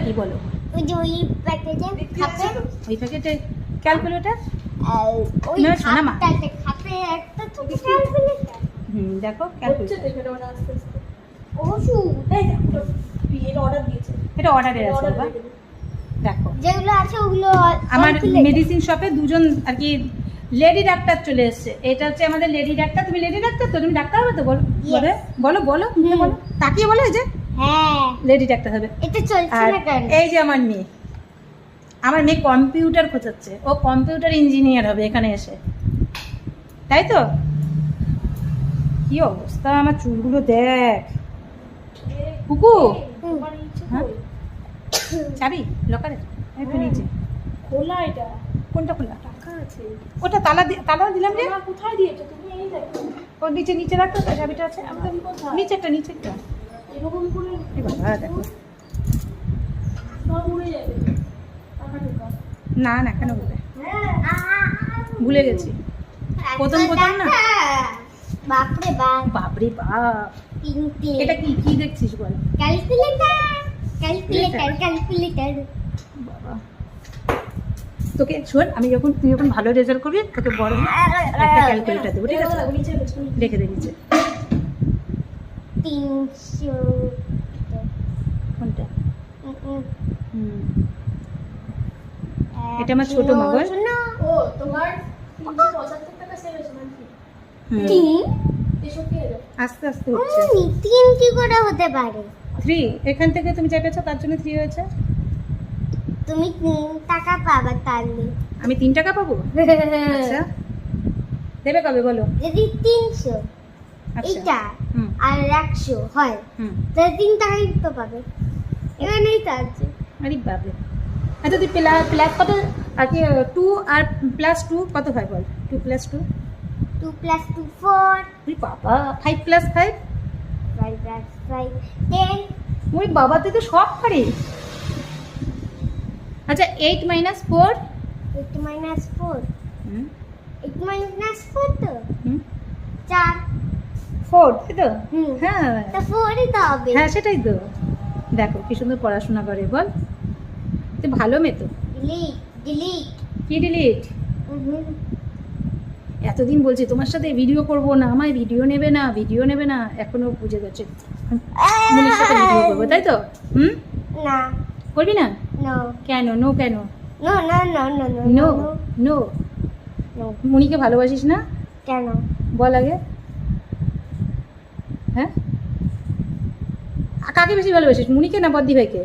কি বলো? ওই যে ওই প্যাকেটে খাপে ওই প্যাকেটে ক্যালকুলেটর। ওই না, শোনা মা। খাপটাতে খাপে একটা ছোট ক্যালকুলেটর। দেখো হচ্ছে ক্যালকুলেটর। দেখে নেবো না আস্তে আস্তে। ওষুধ এই দেখো, এটা অর্ডার দিয়েছে। এটা অর্ডারের আছে অর্ডার বাবা। দিয়ে দেবে। দেখো যেগুলো আছে ওগুলো আমার calculator। মেডিসিন শপে দুজন আর কি লেডি ডাক্তার চলে এসেছে। এটা হচ্ছে আমাদের লেডি ডাক্তার। তুমি লেডি ডাক্তার তো? তুমি ডাক্তার হবে তো? বলো Yes. বলো বলো মুখে বলো, তাকিয়ে বলো, এই যে হ্যাঁ লেডি ডাক্তার হবে। এটা চলছে আর না কেন? এই যে আমার মেয়ে কম্পিউটার খোঁচাচ্ছে। ও কম্পিউটার ইঞ্জিনিয়ার হবে এখানে এসে, তাই তো? কি অবস্থা আমার চুলগুলো দেখ। কুকু তোমার ইচ্ছে হ্যাঁ? কই? চাবি লকারে একটু নিচে। খোলা এটা, কোনটা খোলা? টাকা আছে। ওটা তালা দিলাম যে। তোমরা কোথায় দিয়েছো তুমি? এই দেখো, ওর নিচে রাখো, চাবিটা আছে আমি কোথায়? নিচেরটা। এরকম করে এই বাবা দেখো। সব উড়ে যাবে। টাকা ঢোকা। না কেন বলে হ্যাঁ, ভুলে গেছি। প্রথম না। বাপরে বাপ বাপরে বাপ, তিনটে এটা কি দেখছিস বল? ক্যালকুলেটর বাবা তোকে শোন, তুই যখন ভালো রেজাল্ট করবি তোকে বড় একটা ক্যালকুলেটর দেবো, ঠিক আছে? নিচে পেছনে। রেখে দে নিচে। 300 কোনটা? উম, এটা আমার ছোট মা বল। শোনো, ও তোমার 375 টাকা সেল হয়েছে নাকি? হুম, তিন 63 এলো। আস্তে আস্তে হচ্ছে। তিন কি করে হতে পারে? 3 এখান থেকে তুমি চেপেছো তার জন্য 3 হয়েছে। তুমি 3 টাকা পাবা তাহলে। আমি 3 টাকা পাবো? আচ্ছা দেবে কবে বলো? যদি 300 আচ্ছা এইটা হুম আর 100 হয় হুম তাহলে 3 টাকাই তো পাবে। এখানেই তো আছে। আরে বাপরে। আচ্ছা তুই প্লাস কত আর কি 2 আর +2 কত হয় বল? 2 + 2 2 + 2 4 ওই বাবা। 5 + 5 5 + 5 10 ওই বাবা তুই তো সব পারিস। আচ্ছা 8 - 4 8 - 4 হুম 8 - 4 তো হুম 4 4 তাই তো? হুম হ্যাঁ তো 4ই তো হবে। হ্যাঁ সেটাই তো। দেখো কি সুন্দর পড়াশোনা করে বল। তুই ভালো মেয়ে তো। ডিলিট কি ডিলিট? এতদিন বলছি তোমার সাথে ভিডিও করব না, আমায় ভিডিও নেবে না, এখনো বুঝে গেছে মনির সাথে ভিডিও করবো, তাই তো? না করবি না নো কেন? নো কেন? No no no no no no no no মনিকে ভালোবাসিস না? কেন? বল আগে। হ্যাঁ কাকে বেশি ভালোবাসিস, মনিকে না বদ্দি ভাইকে?